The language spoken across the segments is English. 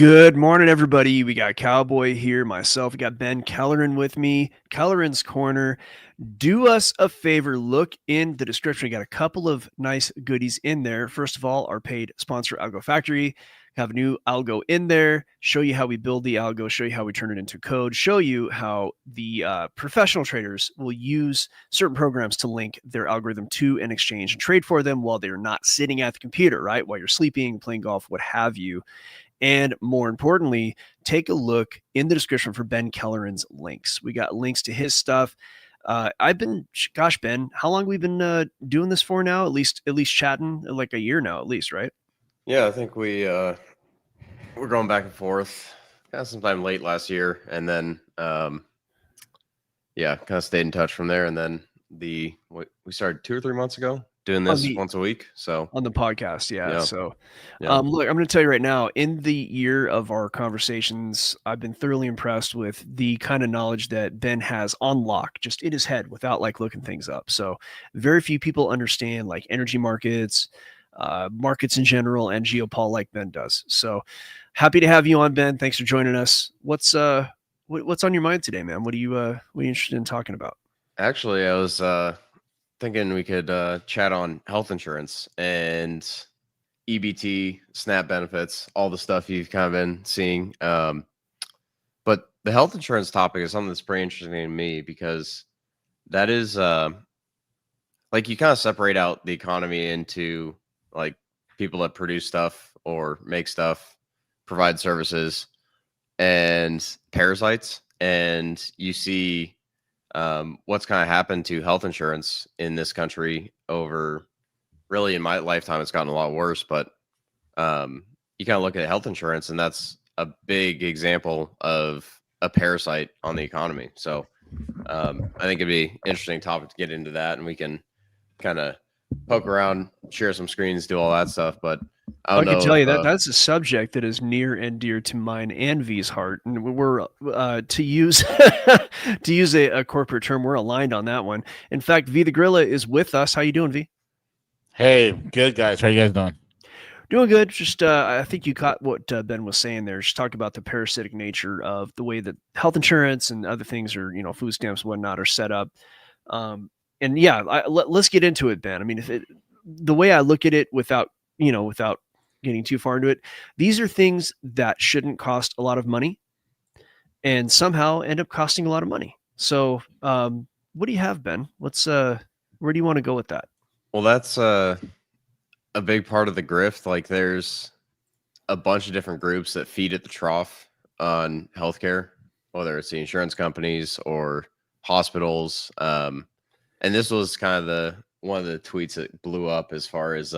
Good morning, everybody. We got Cowboy here, myself. We got Ben Kelleran with me. Kelleran's Corner. Do us a favor, look in the description. We got a couple of nice goodies in there. First of all, our paid sponsor, Algo Factory. Have a new algo in there, show you how we build the algo, show you how we turn it into code, show you how the professional traders will use certain programs to link their algorithm to an exchange and trade for them while they're not sitting at the computer, right? While you're sleeping, playing golf, what have you. And more importantly, take a look in the description for Ben Kelleran's links. We got links to his stuff. Gosh, Ben, how long have we been doing this for now? At least chatting like a year now, at least, right? Yeah, I think we're going back and forth kind of sometime late last year, and then kind of stayed in touch from there. And then we started 2 or 3 months ago doing this once a week. So on the podcast, yeah. So, yeah. Look, I'm going to tell you right now. In the year of our conversations, I've been thoroughly impressed with the kind of knowledge that Ben has on lock, just in his head, without like looking things up. So, very few people understand like energy markets, markets in general, and geopol like Ben does. So, happy to have you on, Ben. Thanks for joining us. What's on your mind today, man? What are you interested in talking about? Actually, I was thinking we could chat on health insurance and EBT, SNAP benefits, all the stuff you've kind of been seeing. But the health insurance topic is something that's pretty interesting to me because that is like you kind of separate out the economy into like people that produce stuff or make stuff, provide services, and parasites. And you see what's kind of happened to health insurance in this country over really in my lifetime. It's gotten a lot worse, but you kind of look at health insurance and that's a big example of a parasite on the economy. So I think it'd be interesting topic to get into that, and we can kind of poke around, share some screens, do all that stuff. But I can tell you that that's a subject that is near and dear to mine and V's heart, and we're to use a corporate term, we're aligned on that one. In fact, V the Gorilla is with us. How you doing, V? Hey, good guys. How you guys doing? Doing good. Just I think you caught what Ben was saying there. Just talk about the parasitic nature of the way that health insurance and other things are, food stamps and whatnot are set up. And yeah, let's get into it, Ben. I mean, the way I look at it without getting too far into it, these are things that shouldn't cost a lot of money and somehow end up costing a lot of money. So what do you have, Ben? Where do you want to go with that? Well, that's a big part of the grift. Like there's a bunch of different groups that feed at the trough on healthcare, whether it's the insurance companies or hospitals. And this was kind of one of the tweets that blew up as far as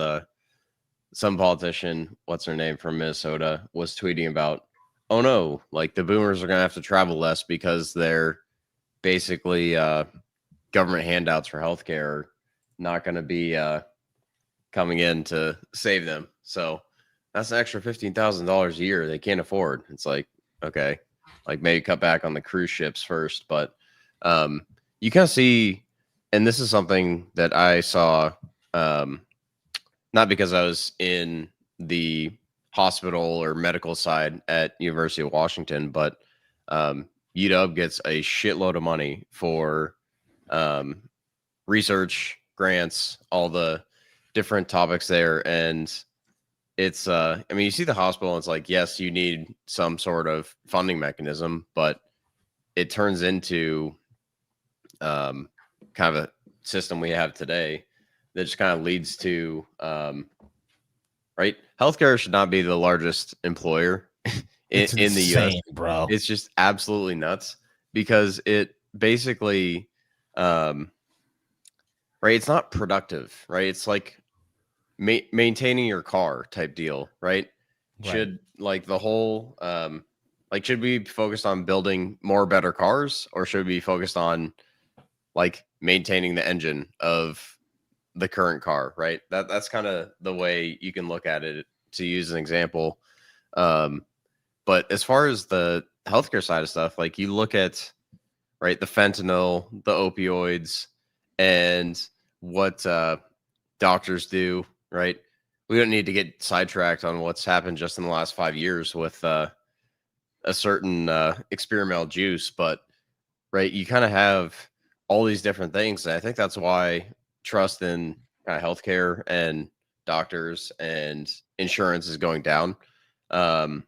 some politician, what's her name, from Minnesota, was tweeting about, oh no, like the boomers are going to have to travel less because they're basically government handouts for healthcare are not going to be coming in to save them. So that's an extra $15,000 a year they can't afford. It's like, okay, like maybe cut back on the cruise ships first. But you kind of see, and this is something that I saw, not because I was in the hospital or medical side at University of Washington, but UW gets a shitload of money for research grants, all the different topics there. And it's, I mean, you see the hospital and it's like, yes, you need some sort of funding mechanism, but it turns into kind of a system we have today that just kind of leads to, right? Healthcare should not be the largest employer in the US, bro. It's just absolutely nuts because it basically, right? It's not productive, right? It's like maintaining your car type deal, right? Should like the whole, like, should we be focused on building more better cars, or should we be focused on like maintaining the engine of the current car, right? That's kind of the way you can look at it, to use an example. But as far as the healthcare side of stuff, like you look at, right, the fentanyl, the opioids, and what doctors do, right? we don't need to get sidetracked on what's happened just in the last 5 years with a certain experimental juice, but right, you kind of have all these different things. And I think that's why trust in kind of healthcare and doctors and insurance is going down. And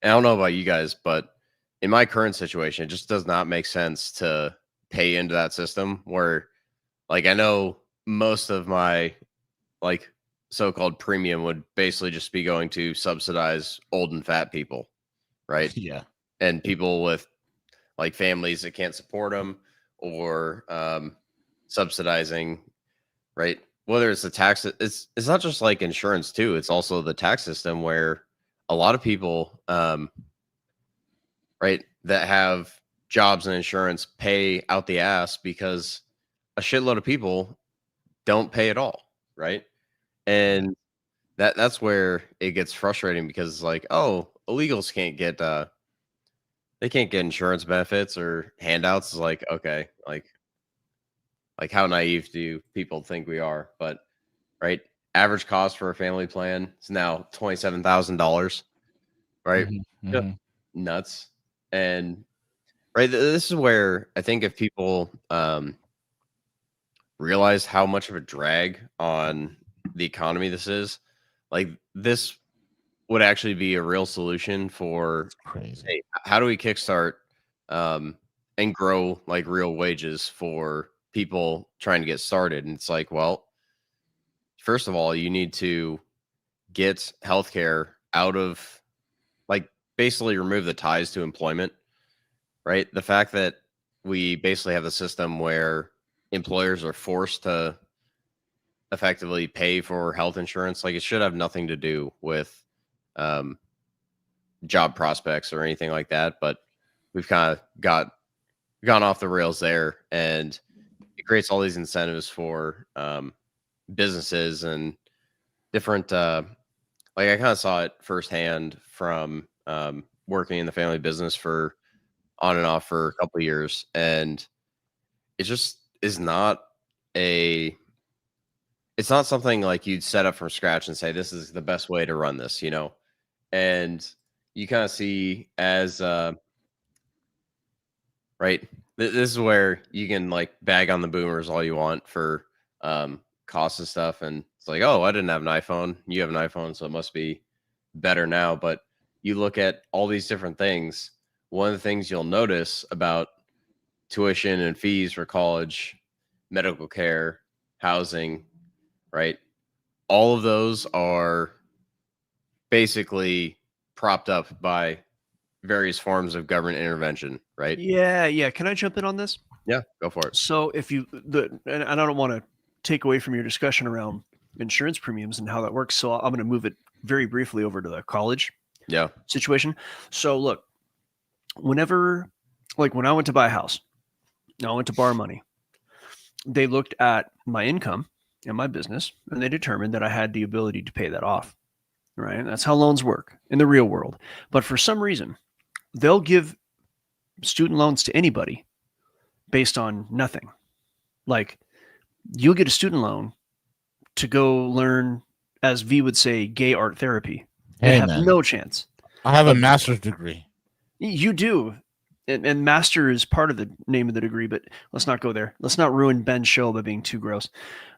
I don't know about you guys, but in my current situation, it just does not make sense to pay into that system where, like, I know most of my like so-called premium would basically just be going to subsidize old and fat people, right? Yeah. And people with like families that can't support them, or subsidizing, right? Whether it's the tax, it's not just like insurance too. It's also the tax system where a lot of people, right, that have jobs and insurance pay out the ass because a shitload of people don't pay at all, right? And that's where it gets frustrating because it's like, oh, illegals can't get they can't get insurance benefits or handouts. It's like, okay, like how naive do people think we are? But right, average cost for a family plan is now $27,000, right? Mhm, Yep. mhm. Nuts. And right, this is where I think if people realize how much of a drag on the economy this is, like this would actually be a real solution for, Crazy. hey, how do we kickstart and grow like real wages for people trying to get started? And it's like, well, first of all, you need to get healthcare out of, like, basically remove the ties to employment, right? The fact that we basically have a system where employers are forced to effectively pay for health insurance, like it should have nothing to do with um, job prospects or anything like that. But we've kind of gone off the rails there, and it creates all these incentives for businesses and different. Like I kind of saw it firsthand from working in the family business for on and off for a couple of years, and it just is not a it's not something like you'd set up from scratch and say this is the best way to run this, you know. And you kind of see as right, this is where you can like bag on the boomers all you want for costs and stuff, and it's like, oh, I didn't have an iPhone, you have an iPhone, so it must be better now. But you look at all these different things, one of the things you'll notice about tuition and fees for college, medical care, housing, right? All of those are basically propped up by various forms of government intervention, right? Yeah. Can I jump in on this? Yeah, go for it. So if you and I don't want to take away from your discussion around insurance premiums and how that works, so I'm going to move it very briefly over to the college Yeah. situation. So look, whenever, like when I went to buy a house, I went to borrow money. They looked at my income and my business, and they determined that I had the ability to pay that off. Right? That's how loans work in the real world. But for some reason, they'll give student loans to anybody based on nothing. Like you'll get a student loan to go learn, as V would say, gay art therapy. And Hey, have man. no chance. I have a master's degree. You do. And master is part of the name of the degree, but let's not go there. Let's not ruin Ben's show by being too gross.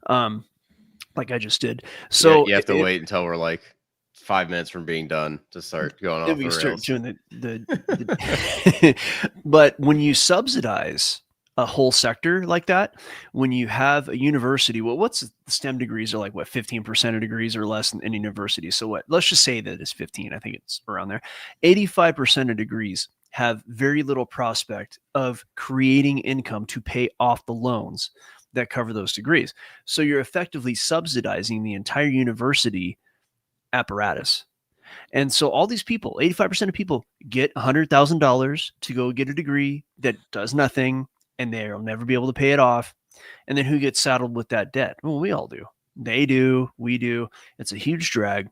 Like I just did. So you have to wait until we're like 5 minutes from being done to start going off if the we rails. start doing the but when you subsidize a whole sector like that, when you have a university, well, what's the STEM degrees are like, what, 15% of degrees or less in university. So what, let's just say that it's 15. I think it's around there. 85% of degrees have very little prospect of creating income to pay off the loans that cover those degrees. So you're effectively subsidizing the entire university apparatus. And so all these people, 85% of people get $100,000 to go get a degree that does nothing, and they'll never be able to pay it off. And then who gets saddled with that debt? Well, we all do. They do. We do. It's a huge drag.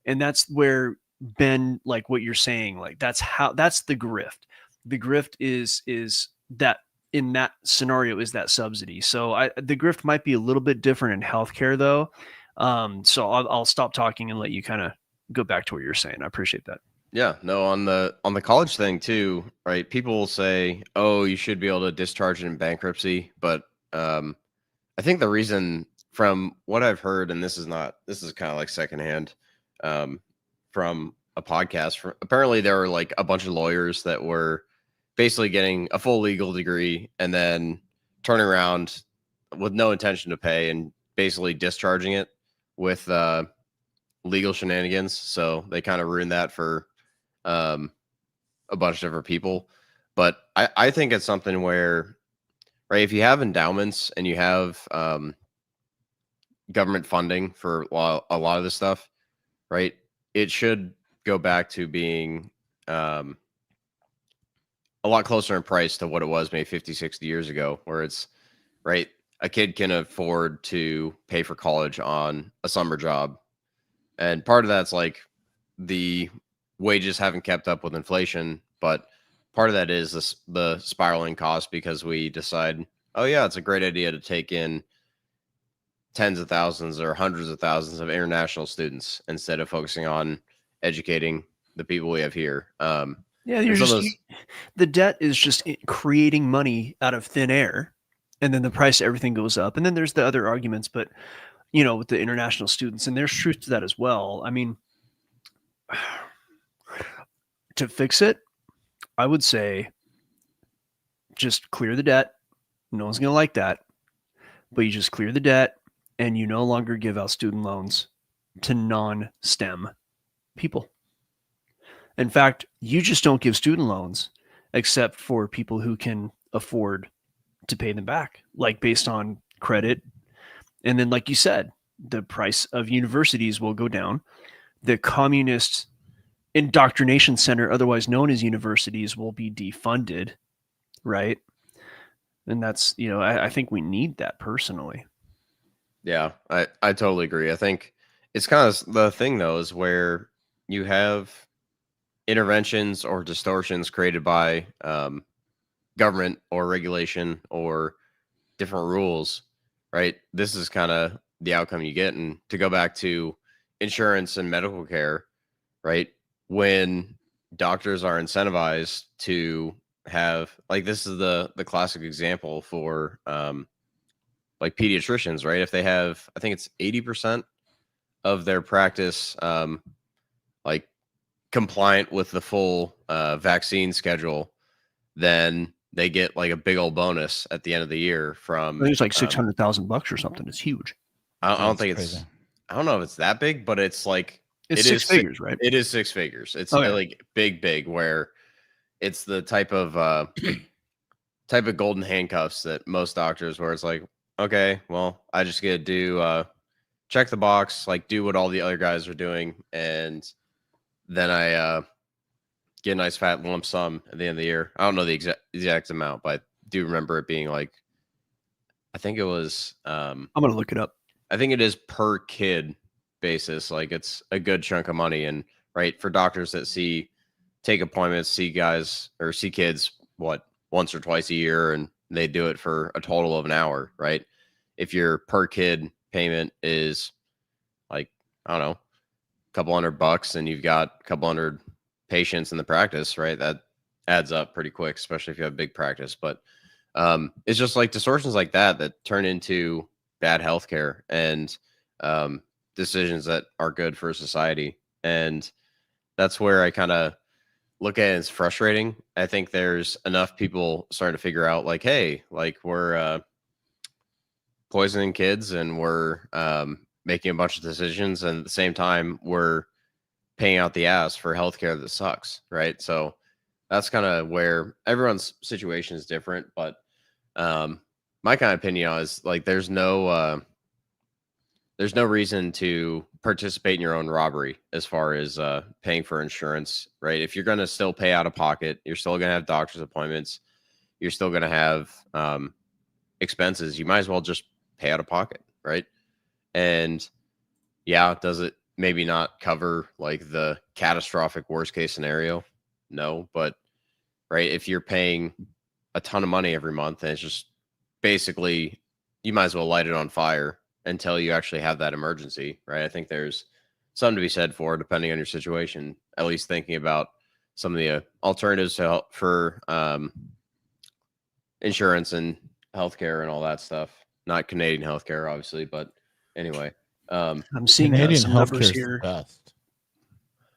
And that's where, Ben, like what you're saying, like that's the grift. The grift is that in that scenario is that subsidy. So the grift might be a little bit different in healthcare though. So I'll stop talking and let you kind of go back to what you're saying. I appreciate that. Yeah, no, on the college thing too, right? People will say, "Oh, you should be able to discharge it in bankruptcy," but I think the reason, from what I've heard, and this is kind of like secondhand, um, from a podcast. Apparently, there were like a bunch of lawyers that were basically getting a full legal degree and then turning around with no intention to pay and basically discharging it with legal shenanigans. So they kind of ruined that for a bunch of different people. But I think it's something where, right, if you have endowments and you have government funding for a lot of this stuff, right, it should go back to being a lot closer in price to what it was maybe 50, 60 years ago, where it's, right, a kid can afford to pay for college on a summer job. And part of that's like the wages haven't kept up with inflation, but part of that is the spiraling cost because we decide, oh yeah, it's a great idea to take in tens of thousands or hundreds of thousands of international students instead of focusing on educating the people we have here. Yeah, the debt is just creating money out of thin air, and then the price of everything goes up. And then there's the other arguments, but with the international students, and there's truth to that as well. I mean, to fix it, I would say just clear the debt. No one's going to like that, but you just clear the debt and you no longer give out student loans to non-STEM people. In fact, you just don't give student loans except for people who can afford to pay them back, like based on credit. And then, like you said, the price of universities will go down. The communist indoctrination center, otherwise known as universities, will be defunded, right? And that's, I think we need that personally. Yeah, I totally agree. I think it's kind of the thing, though, is where you have interventions or distortions created by government or regulation or different rules, right? This is kind of the outcome you get. And to go back to insurance and medical care, right? When doctors are incentivized to have, like, this is the classic example for like pediatricians, right? If they have, I think it's 80% of their practice like compliant with the full vaccine schedule, then they get like a big old bonus at the end of the year from, I think it's like $600,000 or something. It's huge. I don't think it's, I don't know if it's that big, but it's like, it's six figures, right? It is six figures. It's Okay. like big, where it's the type of golden handcuffs that most doctors, where it's like, okay, well, I just get to do check the box, like do what all the other guys are doing, and then I get a nice fat lump sum at the end of the year. I don't know the exact amount, but I do remember it being like, I think it was I'm gonna look it up. I think it is per kid basis. Like, it's a good chunk of money. And right, for doctors that take appointments, see guys or see kids once or twice a year, and they do it for a total of an hour, right? If your per kid payment is like, I don't know, a couple $100 and you've got a couple hundred patients in the practice, right? That adds up pretty quick, especially if you have a big practice. But it's just like distortions like that turn into bad healthcare and decisions that are good for society. And that's where I kind of look at it as frustrating. I think there's enough people starting to figure out, like, hey, like, we're poisoning kids and we're making a bunch of decisions, and at the same time we're paying out the ass for healthcare that sucks, right? So that's kind of where everyone's situation is different. But my kind of opinion is, like, there's no reason to participate in your own robbery as far as paying for insurance, right? If you're going to still pay out of pocket, you're still going to have doctor's appointments, you're still going to have expenses, you might as well just pay out of pocket, right? And yeah, does it maybe not cover like the catastrophic worst case scenario? No, but right, if you're paying a ton of money every month and it's just basically, you might as well light it on fire until you actually have that emergency, right? I think there's something to be said for, depending on your situation, at least thinking about some of the alternatives to help for insurance and healthcare and all that stuff. Not Canadian healthcare, obviously, but anyway. I'm seeing Canadian some healthcare numbers is the here. best.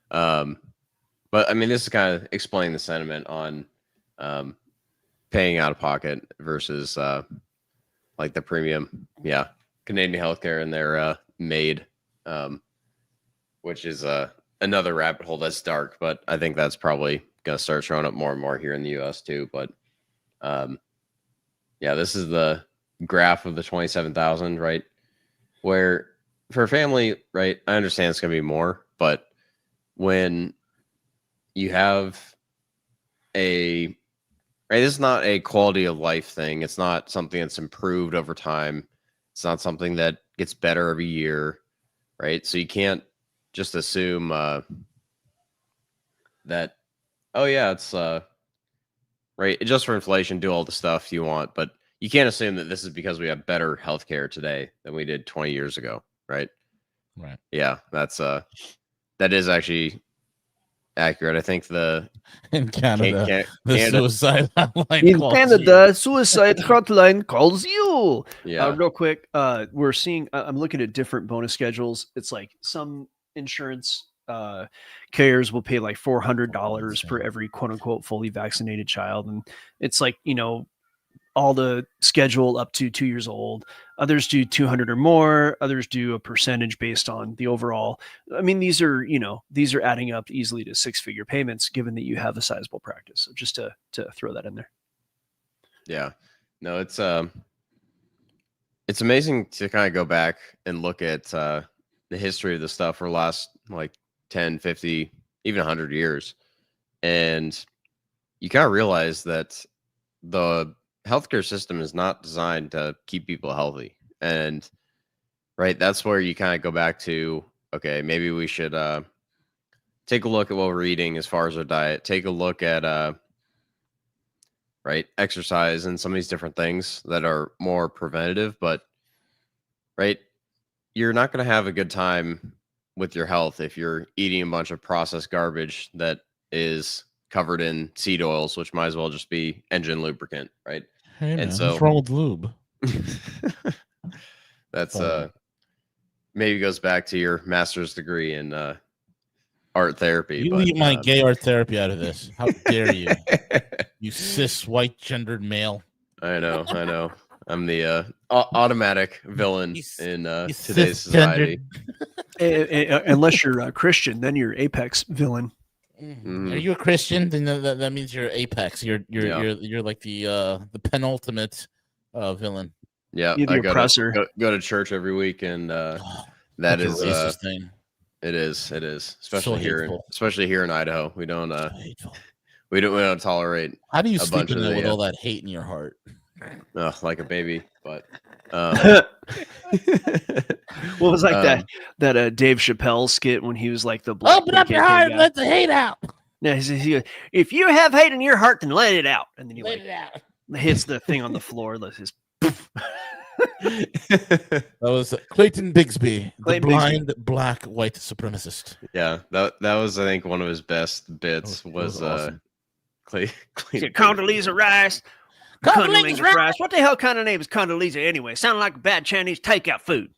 But I mean, this is kind of explaining the sentiment on paying out of pocket versus like the premium. Yeah, Canadian healthcare and their MAID, which is another rabbit hole that's dark, but I think that's probably going to start showing up more and more here in the U.S. too. But yeah, this is the graph of the 27,000, right? Where for a family, right, I understand it's going to be more, but when you have a, right, this is not a quality of life thing. It's not something that's improved over time. It's not something that gets better every year, right? So you can't just assume that, oh yeah, it's right, just for inflation, do all the stuff you want, but you can't assume that this is because we have better healthcare today than we did 20 years ago, right? Right. Yeah, that's that is actually accurate. I think the In Canada, the Canada, suicide hotline In calls Canada, suicide hotline calls you. yeah, Real quick, we're seeing. I'm looking at different bonus schedules. It's like some insurance carriers will pay like $400 for every quote unquote fully vaccinated child, and it's like all the schedule up to 2 years old. Others do 200 or more. Others do a percentage based on the overall. I mean, these are adding up easily to 6-figure payments, given that you have a sizable practice. So just to throw that in there. yeah. No, it's amazing to kind of go back and look at the history of the stuff for the last like 10, 50, even 100 years. And you kind of realize that the healthcare system is not designed to keep people healthy. And right, that's where you kind of go back to, okay, maybe we should take a look at what we're eating as far as our diet, take a look at right, exercise and some of these different things that are more preventative. But right, you're not going to have a good time with your health if you're eating a bunch of processed garbage that is covered in seed oils, which might as well just be engine lubricant, right? Hey man, And so what's wrong with lube? that's maybe goes back to your master's degree in art therapy. You but, leave my gay art therapy out of this. How dare you? You cis white gendered male. I know. I'm the automatic villain in today's cisgendered. society. Unless you're a Christian, then you're apex villain. Are you a Christian? Then that means you're apex. You're like the penultimate villain. Yeah, You're the I oppressor. go to church every week, and that is racist thing. It is, especially hateful. here in Idaho. We don't we don't tolerate. How do you a sleep bunch in of there with all that hate in your heart? Like a baby, but What was like that Dave Chappelle skit when he was like the black open up your heart and let the hate out. Yeah, he goes, if you have hate in your heart, then let it out. And then he Let it out. hits the thing on the floor. His That was Clayton Bigsby, the Clayton blind black white supremacist. Yeah, that was I think one of his best bits was awesome. Condoleezza Rice. Condoleezza Rice. What the hell kind of name is Condoleezza anyway? Sounded like bad Chinese takeout food.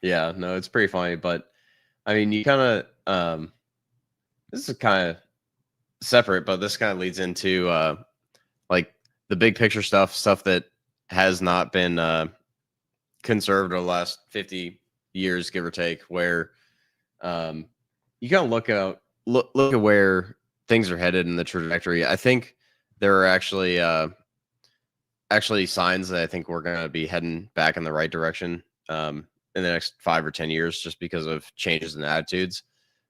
Yeah, no, it's pretty funny, but I mean, you kind of this is kind of separate, but this kind of leads into like the big picture stuff that has not been conserved over the last 50 years, give or take, where you kind of look at where things are headed in the trajectory. I think there are actually signs that I think we're going to be heading back in the right direction in the next 5 or 10 years, just because of changes in attitudes.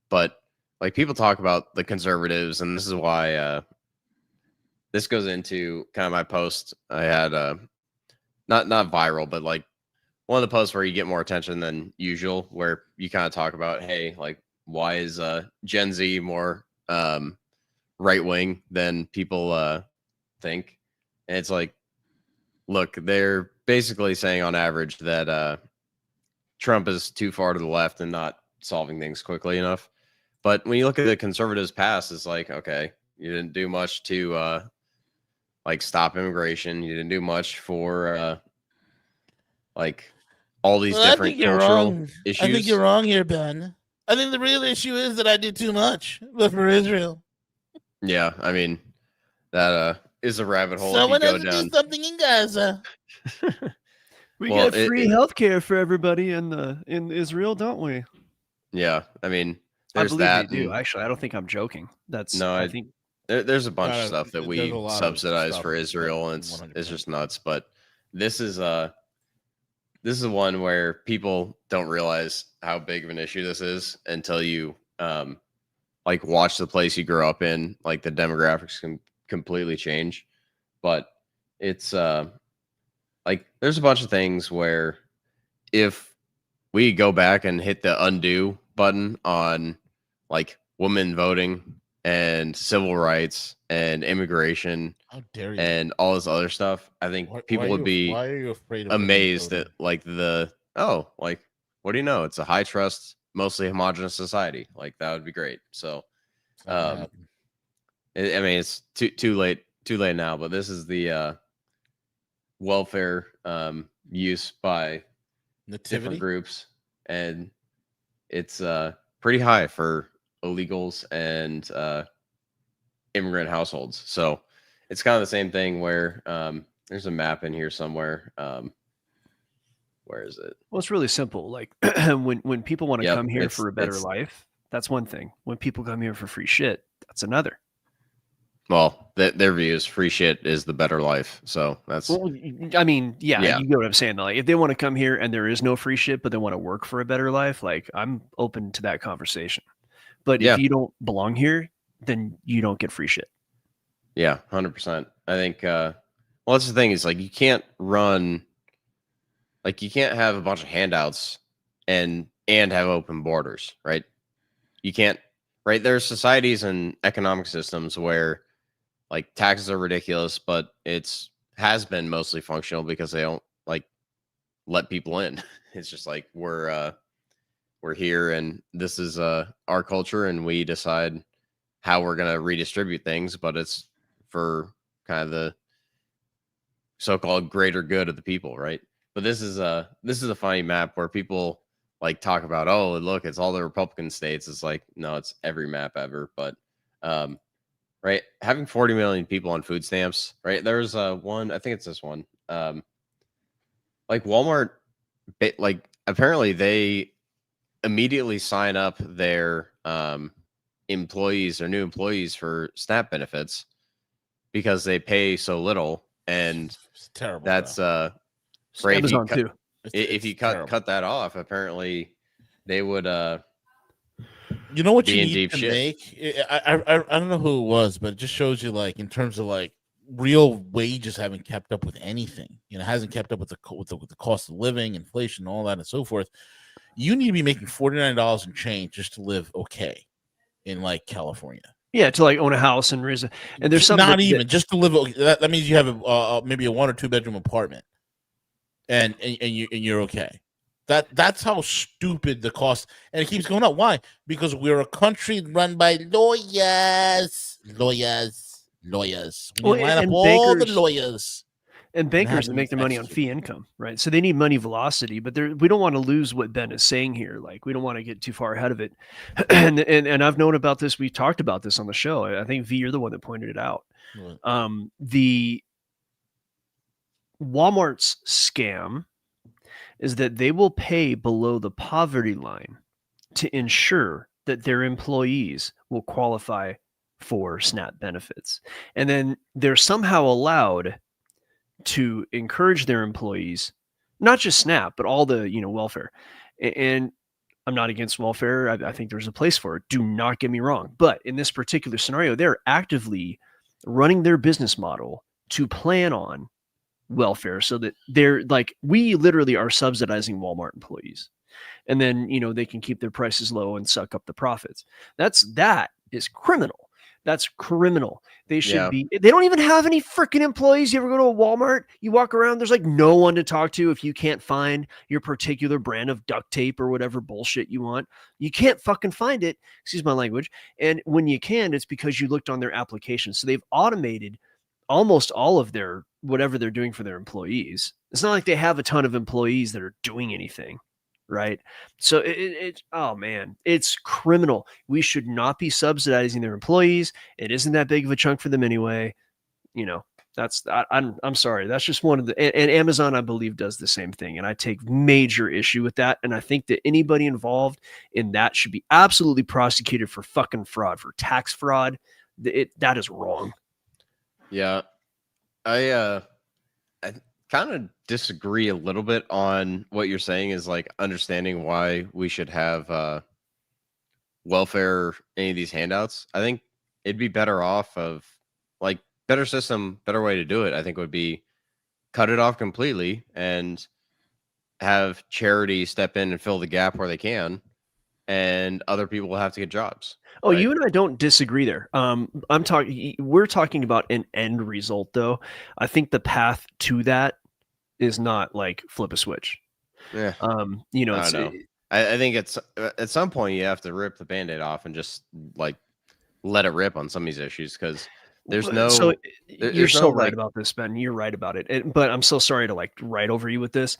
But like people talk about the conservatives, and this is why this goes into kind of my post. I had not viral, but like one of the posts where you get more attention than usual, where you kind of talk about, hey, like why is Gen Z more right wing than people think? And it's like, look, they're basically saying on average that Trump is too far to the left and not solving things quickly enough. But when you look at the conservatives' past, it's like, okay, you didn't do much to like stop immigration. You didn't do much for like all these different cultural issues. I think you're wrong here, Ben. I think the real issue is that I did too much, but for Israel. Yeah, I mean that is a rabbit hole. Someone if you has go to down. do something in Gaza. We get free healthcare for everybody in Israel, don't we? Yeah, I mean, I there's believe that. they do. Actually, I don't think I'm joking. That's No, I think there's a bunch of stuff that we there's a lot of subsidize stuff for that- Israel, and that it's 100%. just nuts. But this is one where people don't realize how big of an issue this is until you like watch the place you grew up in. Like the demographics can completely change. But it's like there's a bunch of things where if we go back and hit the undo button on like women voting and civil rights and immigration How dare you? and all this other stuff, I think people would be Why are you afraid of amazed women at like like what do you know? It's a high trust, mostly homogenous society. Like that would be great. So voting? I mean it's too late now, but this is the welfare use by different Nativity? groups, and it's pretty high for illegals and immigrant households. So it's kind of the same thing where there's a map in here somewhere. Where is it? well, it's really simple. Like when people want to Yep, come here it's- for a better it's- life, that's one thing. When people come here for free shit, that's another. Well, their view is free shit is the better life. So that's Well, I mean, yeah, Yeah. you get what I'm saying. Like, if they want to come here and there is no free shit, but they want to work for a better life, like I'm open to that conversation. But Yeah. if you don't belong here, then you don't get free shit. yeah, 100%. I think well, that's the thing is like you can't have a bunch of handouts and have open borders, right? You can't, right? There's societies and economic systems where like taxes are ridiculous, but has been mostly functional because they don't like let people in. It's just like we're here and this is our culture and we decide how we're going to redistribute things, but it's for kind of the so-called greater good of the people, right? But this is a funny map where people like talk about, oh, look, it's all the Republican states. It's like, no, it's every map ever. But right, having 40 million people on food stamps, right? There's one, I think it's this one. Like Walmart, like apparently they immediately sign up their employees or new employees for SNAP benefits because they pay so little, and It's terrible. that's bro. right. Amazon too. If you cut that off, apparently they would you know what be you in need deep to shit. make? I don't know who it was, but it just shows you like in terms of like real wages haven't kept up with anything. You know, hasn't kept up with the cost of living, inflation, all that, and so forth. You need to be making $49 and change just to live okay in like California. Yeah, to like own a house and raise a, and there's something not even just to live. That means you have maybe a 1 or 2 bedroom apartment, and you're okay. That's how stupid the cost, and it keeps going up. Why? Because we're a country run by lawyers. We Well, line up and all the bankers- lawyers. and bankers have that make their them money on execute. fee income, right? So they need money velocity, but we don't want to lose what Ben is saying here. Like we don't want to get too far ahead of it. and I've known about this. We talked about this on the show. I think V, you're the one that pointed it out. Right. The Walmart's scam is that they will pay below the poverty line to ensure that their employees will qualify for SNAP benefits. And then they're somehow allowed to encourage their employees, not just SNAP, but all the, welfare. And I'm not against welfare. I think there's a place for it. Do not get me wrong. But in this particular scenario, they're actively running their business model to plan on welfare so that they're like, we literally are subsidizing Walmart employees. And then, they can keep their prices low and suck up the profits. That is criminal. That's criminal. They should Yeah. be. They don't even have any freaking employees. You ever go to a Walmart? You walk around, there's like no one to talk to if you can't find your particular brand of duct tape or whatever bullshit you want. You can't fucking find it. Excuse my language. And when you can, it's because you looked on their application. So they've automated almost all of their whatever they're doing for their employees. It's not like they have a ton of employees that are doing anything, right? So oh man, it's criminal. We should not be subsidizing their employees. It isn't that big of a chunk for them anyway. You know, I'm sorry. That's just one of the and Amazon, I believe, does the same thing, and I take major issue with that. And I think that anybody involved in that should be absolutely prosecuted for fucking fraud, for tax fraud. That is wrong. Yeah, I kind of disagree a little bit on what you're saying is like understanding why we should have welfare, any of these handouts. I think it'd be better off of like better system, better way to do it. I think would be cut it off completely and have charity step in and fill the gap where they can, and other people will have to get jobs. Oh, right? you and I don't disagree there. We're talking about an end result, though. I think the path to that is not like flip a switch. Yeah, You know, I it's don't know. I think it's at some point you have to rip the Band-Aid off and just like let it rip on some of these issues because there's no. so there's you're so no, right like, about this, Ben. You're right about it. But I'm so sorry to like write over you with this.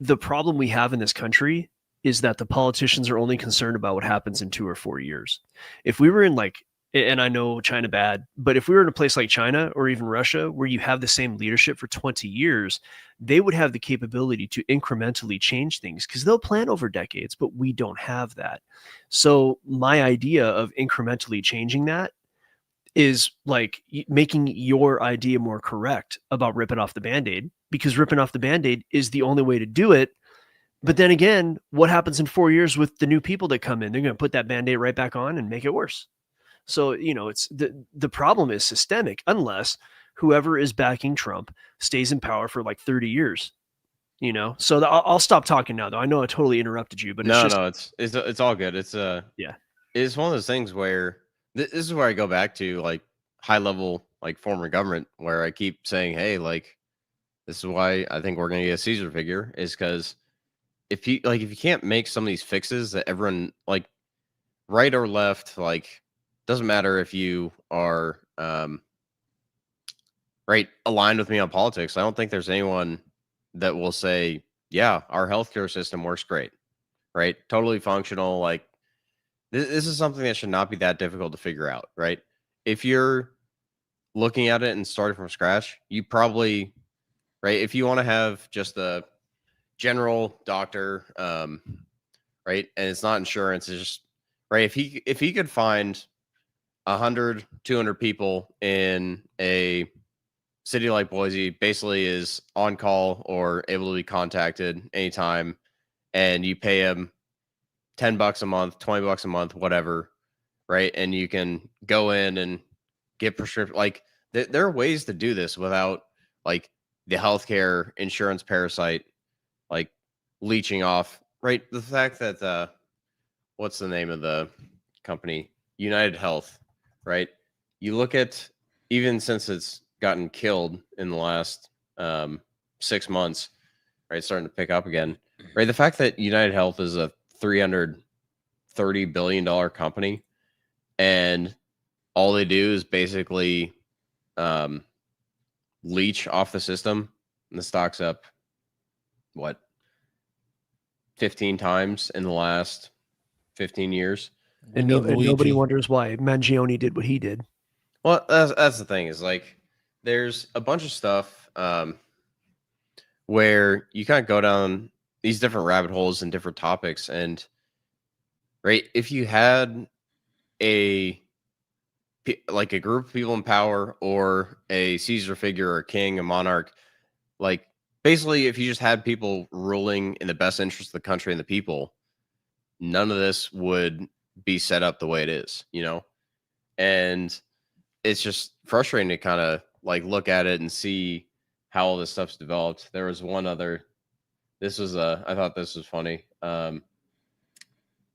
The problem we have in this country is that the politicians are only concerned about what happens in 2 or 4 years. If we were in like, and I know China bad, but if we were in a place like China or even Russia, where you have the same leadership for 20 years, they would have the capability to incrementally change things because they'll plan over decades, but we don't have that. So my idea of incrementally changing that is like making your idea more correct about ripping off the Band-Aid, because ripping off the Band-Aid is the only way to do it. But then again, what happens in 4 years with the new people that come in? They're going to put that Band-Aid right back on and make it worse. So, you know, it's the problem is systemic unless whoever is backing Trump stays in power for like 30 years, you know? So I'll stop talking now, though. I know I totally interrupted you, but it's all good. It's yeah. It's one of those things where this is where I go back to like high level, like form of government, where I keep saying, hey, like, this is why I think we're going to get a Caesar figure, is because if you can't make some of these fixes that everyone, like, right or left, like, doesn't matter if you are right aligned with me on politics. I don't think there's anyone that will say, yeah, our healthcare system works great, right? Totally functional. Like, this is something that should not be that difficult to figure out, right? If you're looking at it and starting from scratch, you probably, right, if you want to have just a general doctor, right, and it's not insurance, it's just, right, if he could find 100, 200 people in a city like Boise, basically is on call or able to be contacted anytime, and you pay him $10 a month, $20 a month, whatever, right? And you can go in and get prescription. Like, there are ways to do this without like the healthcare insurance parasite, like, leeching off, right? The fact that what's the name of the company? United Health, right? You look at, even since it's gotten killed in the last 6 months, right? Starting to pick up again, right? The fact that United Health is a $330 billion company, and all they do is basically leech off the system, and the stock's up, what, 15 times in the last 15 years. And nobody wonders why Mangione did what he did. Well, that's the thing, is like, there's a bunch of stuff where you kind of go down these different rabbit holes and different topics. And right, if you had a group of people in power, or a Caesar figure, or a king, a monarch, like, basically, if you just had people ruling in the best interest of the country and the people, none of this would be set up the way it is, you know? And it's just frustrating to kind of like look at it and see how all this stuff's developed. There was one other, I thought this was funny. There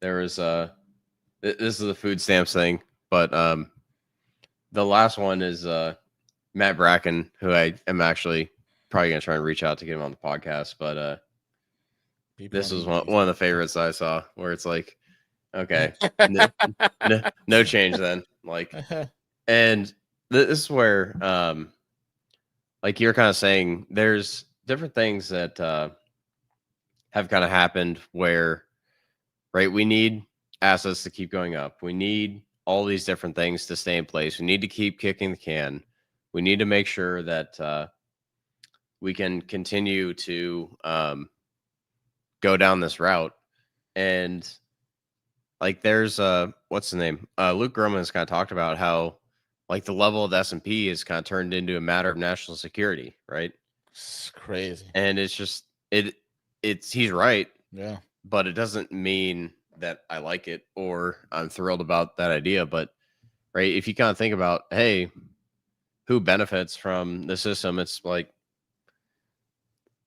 was this is the food stamps thing, but the last one is Matt Bracken, who I am actually probably gonna try and reach out to get him on the podcast. But this was one of the favorites I saw, where it's like, okay, no change then. Like, and this is where like you're kind of saying, there's different things that have kind of happened where, right, we need assets to keep going up. We need all these different things to stay in place. We need to keep kicking the can. We need to make sure that we can continue to go down this route. And like, there's what's the name? Luke Groman has kind of talked about how like the level of the S&P is kind of turned into a matter of national security, right? It's crazy. And it's just it's he's right. Yeah. But it doesn't mean that I like it or I'm thrilled about that idea. But right, if you kind of think about, hey, who benefits from the system, it's like,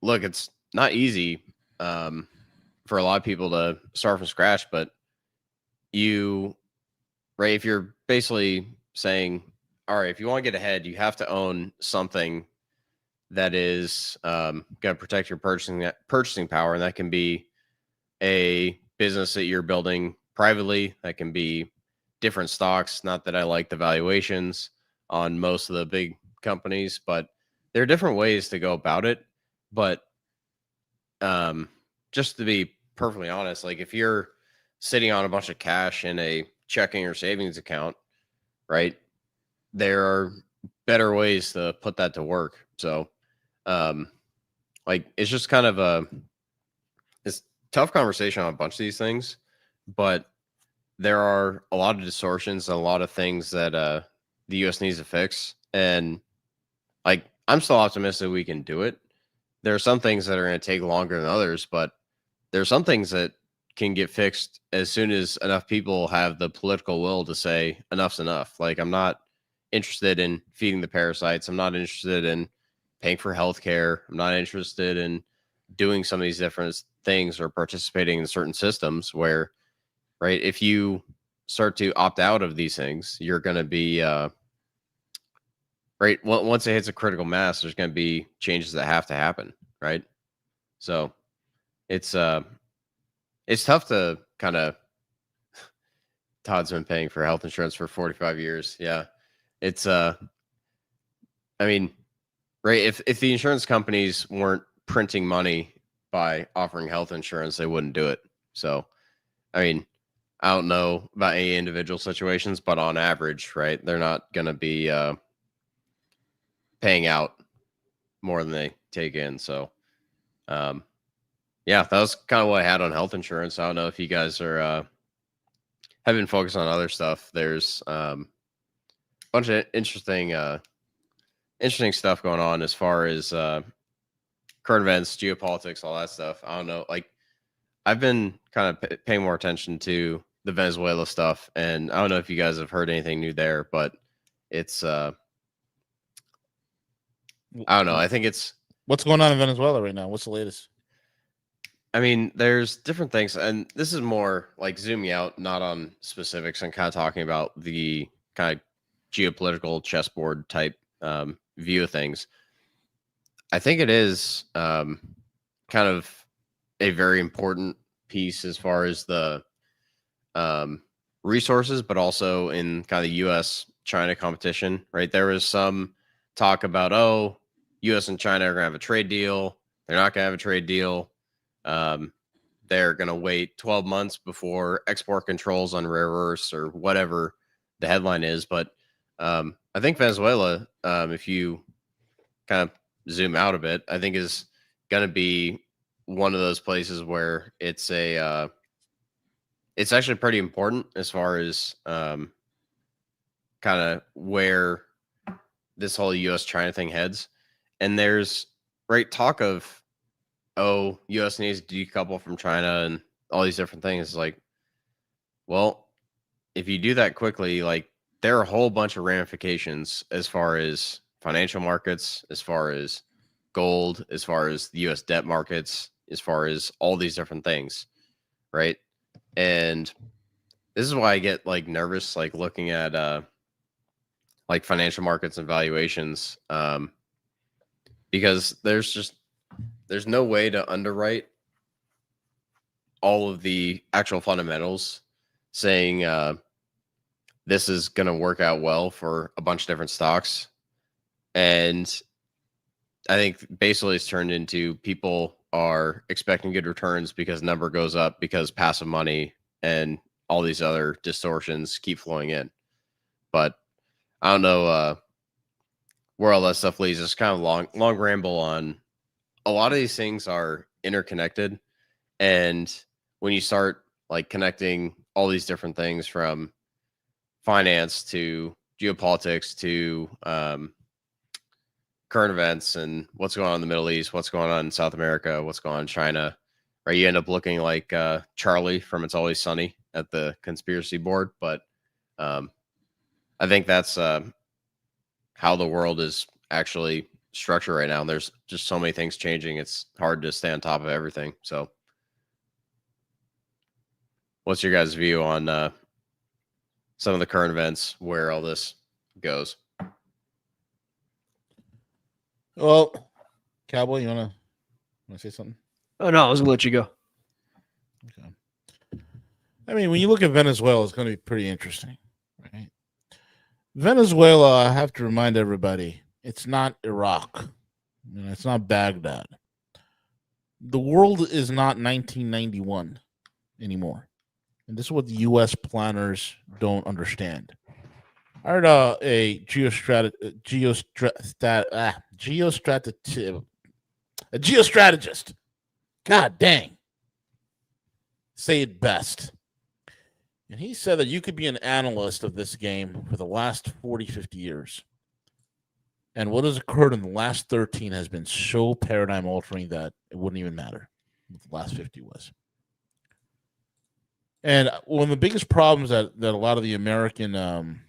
look, it's not easy for a lot of people to start from scratch, but right, if you're basically saying, all right, if you want to get ahead, you have to own something that is going to protect your purchasing power, and that can be a business that you're building privately. That can be different stocks. Not that I like the valuations on most of the big companies, but there are different ways to go about it. But just to be perfectly honest, like if you're sitting on a bunch of cash in a checking or savings account, right, there are better ways to put that to work. So like, it's just kind of it's tough conversation on a bunch of these things, but there are a lot of distortions and a lot of things that the US needs to fix. And like, I'm still optimistic we can do it. There are some things that are going to take longer than others, but there's some things that can get fixed as soon as enough people have the political will to say enough's enough. Like, I'm not interested in feeding the parasites. I'm not interested in paying for healthcare. I'm not interested in doing some of these different things or participating in certain systems where, right, if you start to opt out of these things, you're going to be right, once it hits a critical mass, there's going to be changes that have to happen, right? So it's tough to kind of Todd's been paying for health insurance for 45 years. Yeah. It's I mean, right, if the insurance companies weren't printing money by offering health insurance, they wouldn't do it. So I mean, I don't know about any individual situations, but on average, right, they're not going to be paying out more than they take in. So yeah, that was kind of what I had on health insurance. I don't know if you guys are have been focused on other stuff. There's a bunch of interesting stuff going on as far as current events, geopolitics, all that stuff. I don't know. Like, I've been kind of paying more attention to the Venezuela stuff, and I don't know if you guys have heard anything new there, but it's I don't know. I think it's what's going on in Venezuela right now. What's the latest? I mean, there's different things, and this is more like zooming out, not on specifics, and kind of talking about the kind of geopolitical chessboard type view of things. I think it is kind of a very important piece as far as the resources, but also in kind of the U.S.-China competition, right? There was some talk about, oh, U.S. and China are going to have a trade deal. They're not going to have a trade deal. They're going to wait 12 months before export controls on rare earths or whatever the headline is. But I think Venezuela, if you kind of zoom out a bit, I think is going to be one of those places where it's it's actually pretty important as far as kind of where this whole U.S.-China thing heads. And there's talk of, oh, U.S. needs to decouple from China and all these different things. Like, well, if you do that quickly, like, there are a whole bunch of ramifications as far as financial markets, as far as gold, as far as the U.S. debt markets, as far as all these different things, right? And this is why I get like nervous, like looking at like financial markets and valuations, because there's no way to underwrite all of the actual fundamentals saying this is going to work out well for a bunch of different stocks. And I think basically it's turned into people are expecting good returns because number goes up because passive money and all these other distortions keep flowing in. But I don't know where all that stuff leads. It's kind of long ramble on a lot of these things are interconnected. And when you start like connecting all these different things from finance to geopolitics to current events and what's going on in the Middle East, what's going on in South America, what's going on in China, right? You end up looking like Charlie from It's Always Sunny at the conspiracy board. But I think that's how the world is actually structured right now. And there's just so many things changing. It's hard to stay on top of everything. So what's your guys' view on some of the current events, where all this goes? Well, Cowboy, you wanna say something? Oh no, I was gonna let you go. Okay. I mean, when you look at Venezuela, it's going to be pretty interesting, right? Venezuela, I have to remind everybody, it's not Iraq. It's not Baghdad. The world is not 1991 anymore. And this is what the U.S. planners don't understand. I heard a geostrategist. God dang. Say it best. And he said that you could be an analyst of this game for the last 40, 50 years. And what has occurred in the last 13 has been so paradigm altering that it wouldn't even matter what the last 50 was. And one of the biggest problems that a lot of the American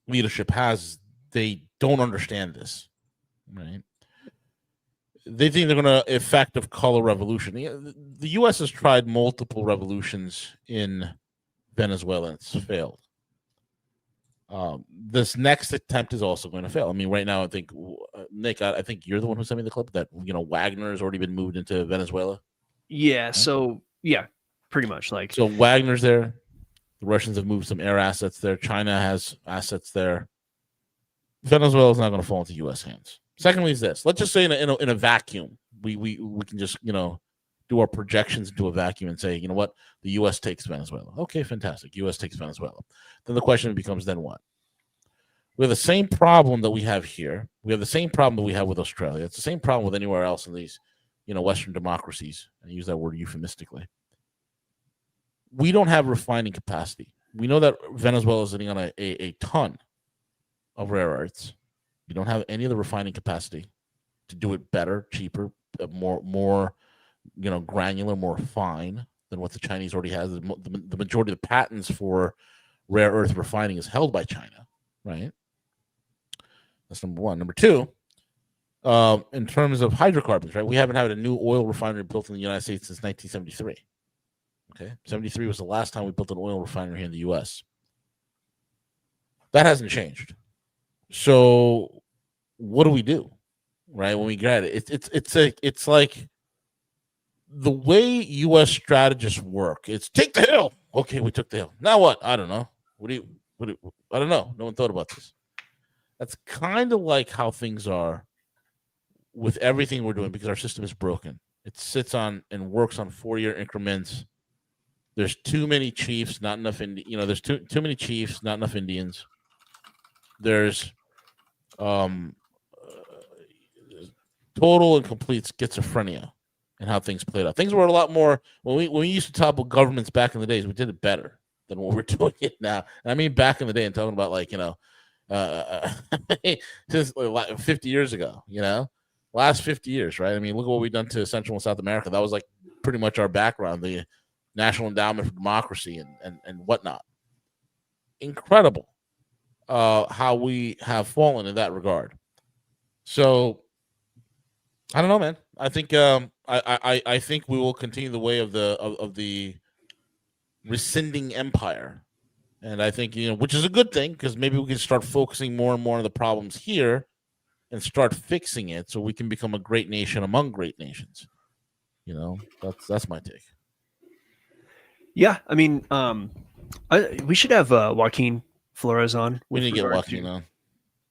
leadership has is they don't understand this, right? They think they're going to effect a color revolution. The U.S. has tried multiple revolutions in Venezuela and it's failed. This next attempt is also going to fail. I mean, right now, I think, Nick, I think you're the one who sent me the clip that, Wagner has already been moved into Venezuela. Yeah. So, yeah, pretty much. Like, so Wagner's there. The Russians have moved some air assets there. China has assets there. Venezuela is not going to fall into U.S. hands. Secondly, is this. Let's just say in a vacuum, we can just, do our projections into a vacuum and say, you know what, the U.S. takes Venezuela. Okay, fantastic. U.S. takes Venezuela. Then the question becomes, then what? We have the same problem that we have here. We have the same problem that we have with Australia. It's the same problem with anywhere else in these, Western democracies. I use that word euphemistically. We don't have refining capacity. We know that Venezuela is sitting on a ton of rare earths. We don't have any of the refining capacity to do it better, cheaper, more granular, more fine than what the Chinese already has. The majority of the patents for rare earth refining is held by China, right? That's number one. Number two, in terms of hydrocarbons, right? We haven't had a new oil refinery built in the United States since 1973. Okay, 73 was the last time we built an oil refinery here in the U.S. That hasn't changed. So, what do we do, right? When we get it, it's like the way U.S. strategists work. It's take the hill. Okay, we took the hill. Now what? I don't know. I don't know. No one thought about this. That's kind of like how things are with everything we're doing because our system is broken. It sits on and works on 4-year increments. There's too many chiefs, not enough there's too many chiefs, not enough Indians. There's total and complete schizophrenia in how things played out. Things were a lot more when we used to topple governments back in the days. We did it better than what we're doing it now. And I mean, back in the day, and talking about just 50 years ago. Last 50 years, right? I mean, look at what we've done to Central and South America. That was like pretty much our background. The National Endowment for Democracy and whatnot. Incredible how we have fallen in that regard. So I don't know, man. I think I think we will continue the way of the rescinding empire And I think, which is a good thing, because maybe we can start focusing more and more on the problems here and start fixing it so we can become a great nation among great nations. That's my take. Yeah, I mean, we should have Joaquin Flores on. We need to get Joaquin on.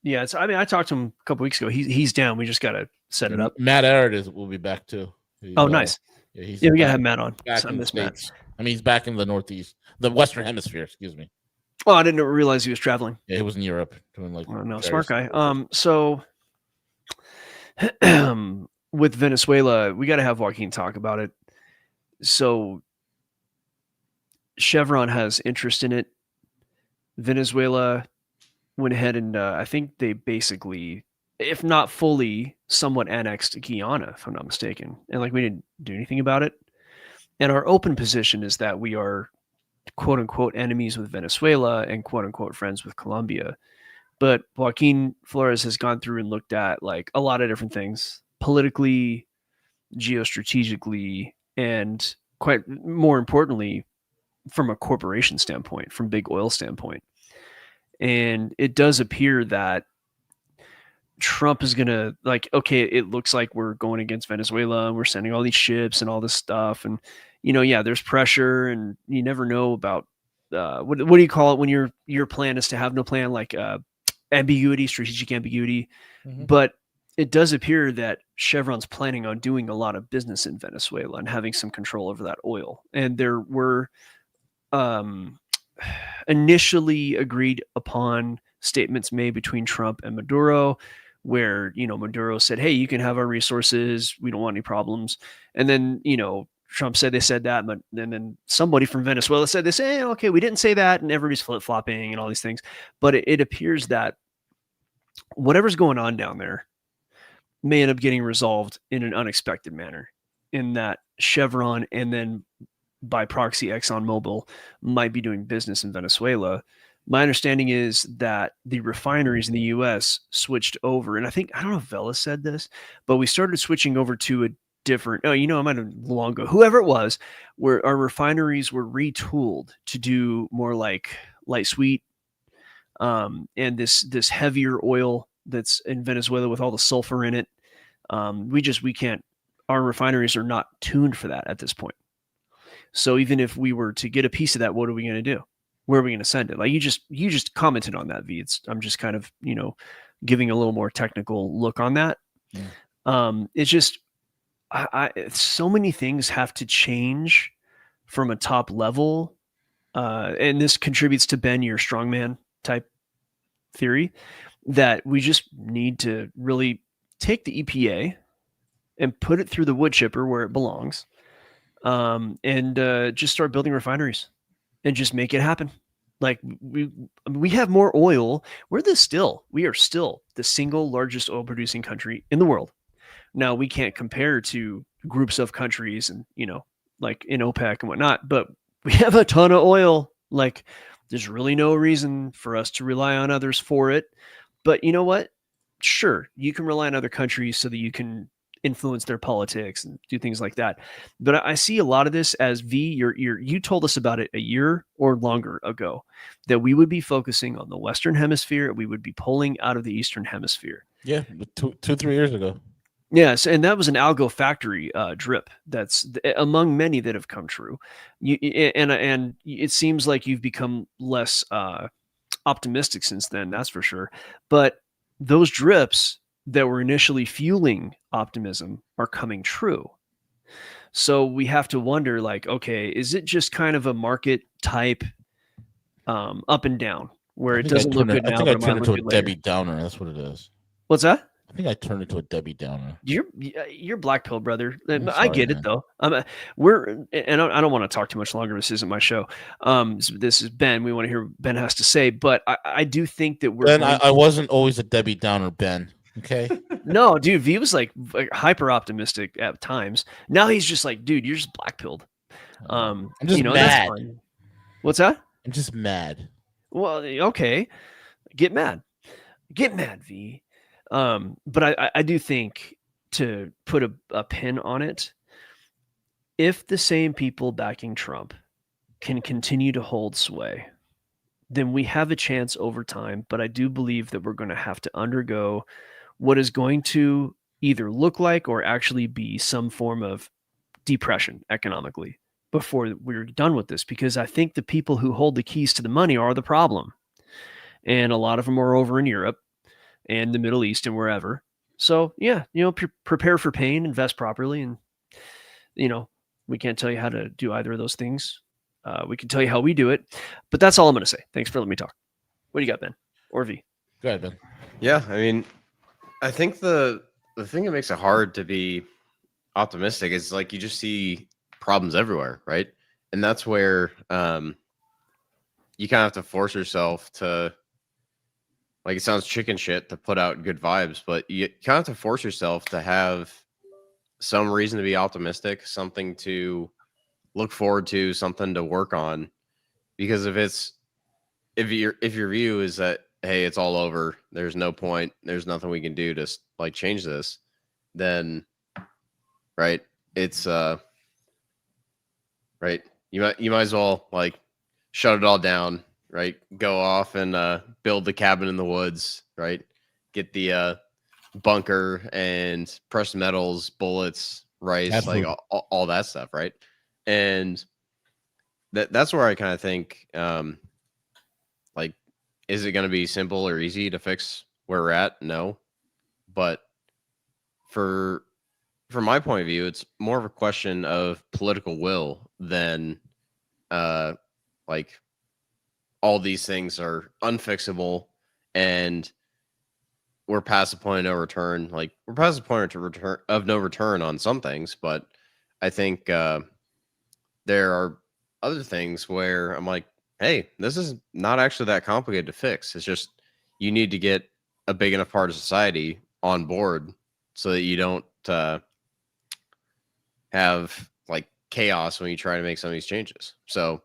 Yeah, I talked to him a couple weeks ago. He's down. We just got to set it up. Matt Arid will be back too. Nice. Yeah, we gotta have Matt on. Back in the States. I mean, he's back in the Northeast, the Western Hemisphere. Excuse me. Oh, I didn't realize he was traveling. Yeah, he was in Europe doing smart guy. So with Venezuela, we got to have Joaquin talk about it. So Chevron has interest in it. Venezuela went ahead and I think they basically, if not fully, somewhat annexed Guyana, if I'm not mistaken. And we didn't do anything about it. And our open position is that we are quote unquote enemies with Venezuela and quote unquote friends with Colombia. But Joaquin Flores has gone through and looked at a lot of different things politically, geostrategically, and quite more importantly, from a corporation standpoint, from big oil standpoint. And it does appear that Trump is going to okay, it looks like we're going against Venezuela and we're sending all these ships and all this stuff. And, there's pressure and you never know about, what do you call it when your plan is to have no plan, ambiguity, strategic ambiguity. Mm-hmm. But it does appear that Chevron's planning on doing a lot of business in Venezuela and having some control over that oil. And there were initially agreed upon statements made between Trump and Maduro, where, Maduro said, hey, you can have our resources. We don't want any problems. And then, Trump said they said that, but then somebody from Venezuela said they say, okay, we didn't say that. And everybody's flip-flopping and all these things. But it appears that whatever's going on down there may end up getting resolved in an unexpected manner, in that Chevron and then by proxy ExxonMobil might be doing business in Venezuela. My understanding is that the refineries in the U.S. switched over, and I don't know if Vela said this, but we started switching over to a different, I might have long ago, whoever it was, where our refineries were retooled to do more like light sweet, and this heavier oil that's in Venezuela with all the sulfur in it. We can't, our refineries are not tuned for that at this point. So even if we were to get a piece of that, what are we going to do? Where are we going to send it? You just commented on that, V. I'm just kind of, giving a little more technical look on that. Yeah. It's just, so many things have to change from a top level. And this contributes to Ben, your strongman type theory, that we just need to really take the EPA and put it through the wood chipper where it belongs. And just start building refineries and just make it happen. We have more oil. We are still the single largest oil producing country in the world. Now we can't compare to groups of countries and, in OPEC and whatnot, but we have a ton of oil. There's really no reason for us to rely on others for it. But you know what? Sure, you can rely on other countries so that you can influence their politics and do things like that. But I see a lot of this as you told us about it a year or longer ago, that we would be focusing on the Western Hemisphere. We would be pulling out of the Eastern Hemisphere. Yeah, 2-3 years ago. Yes, and that was an Algo factory drip. That's among many that have come true. And it seems like you've become less optimistic since then. That's for sure. But those drips that were initially fueling optimism are coming true. So we have to wonder, okay, is it just kind of a market type up and down where it doesn't look good now? I think I turned into a Debbie Downer. That's what it is. What's that? I think I turned into a Debbie Downer. You're black pill, brother. Sorry, I get it though. I don't want to talk too much longer. This isn't my show. This is Ben. We want to hear what Ben has to say, but I do think that we're. Ben, I wasn't always a Debbie Downer, Ben. Okay. No, dude. V was hyper optimistic at times. Now he's just dude, you're just black pilled. I'm just mad. What's that? I'm just mad. Well, okay. Get mad, V. But I do think, to put a pin on it, if the same people backing Trump can continue to hold sway, then we have a chance over time. But I do believe that we're going to have to undergo what is going to either look like or actually be some form of depression economically before we're done with this, because I think the people who hold the keys to the money are the problem. And a lot of them are over in Europe and the Middle East and wherever. So yeah, prepare for pain, invest properly. And, we can't tell you how to do either of those things. We can tell you how we do it, but that's all I'm going to say. Thanks for letting me talk. What do you got, Ben or V? Go ahead, Ben. Yeah. I mean, I think the thing that makes it hard to be optimistic is like you just see problems everywhere, right? And that's where you kind of have to force yourself to, like, it sounds chicken shit to put out good vibes, but you kind of have to force yourself to have some reason to be optimistic, something to look forward to, something to work on. Because if your view is that, hey, it's all over, there's no point, there's nothing we can do to like change this, then right, it's right, you might as well like shut it all down, right? Go off and build the cabin in the woods, right? Get the bunker and precious metals, bullets, rice, Absolutely. like all that stuff, right? And that's where I kind of think, like, is it going to be simple or easy to fix where we're at? No, but from my point of view, it's more of a question of political will than like all these things are unfixable and we're past the point of no return. Like, we're past the point of no return on some things, but I think there are other things where I'm like, hey, this is not actually that complicated to fix. It's just you need to get a big enough part of society on board so that you don't have like chaos when you try to make some of these changes. So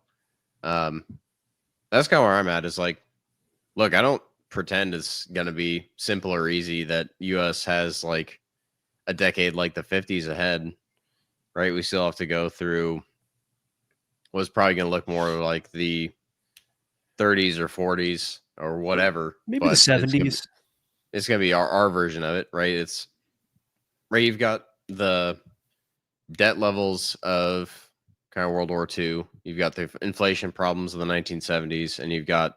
that's kind of where I'm at, is like, look, I don't pretend it's going to be simple or easy, that US has like a decade like the 50s ahead, right? We still have to go through what's probably going to look more like the 30s or 40s or whatever. Maybe the 70s. It's going to be our version of it, right? It's right. You've got the debt levels of kind of World War II. You've got the inflation problems of the 1970s, and you've got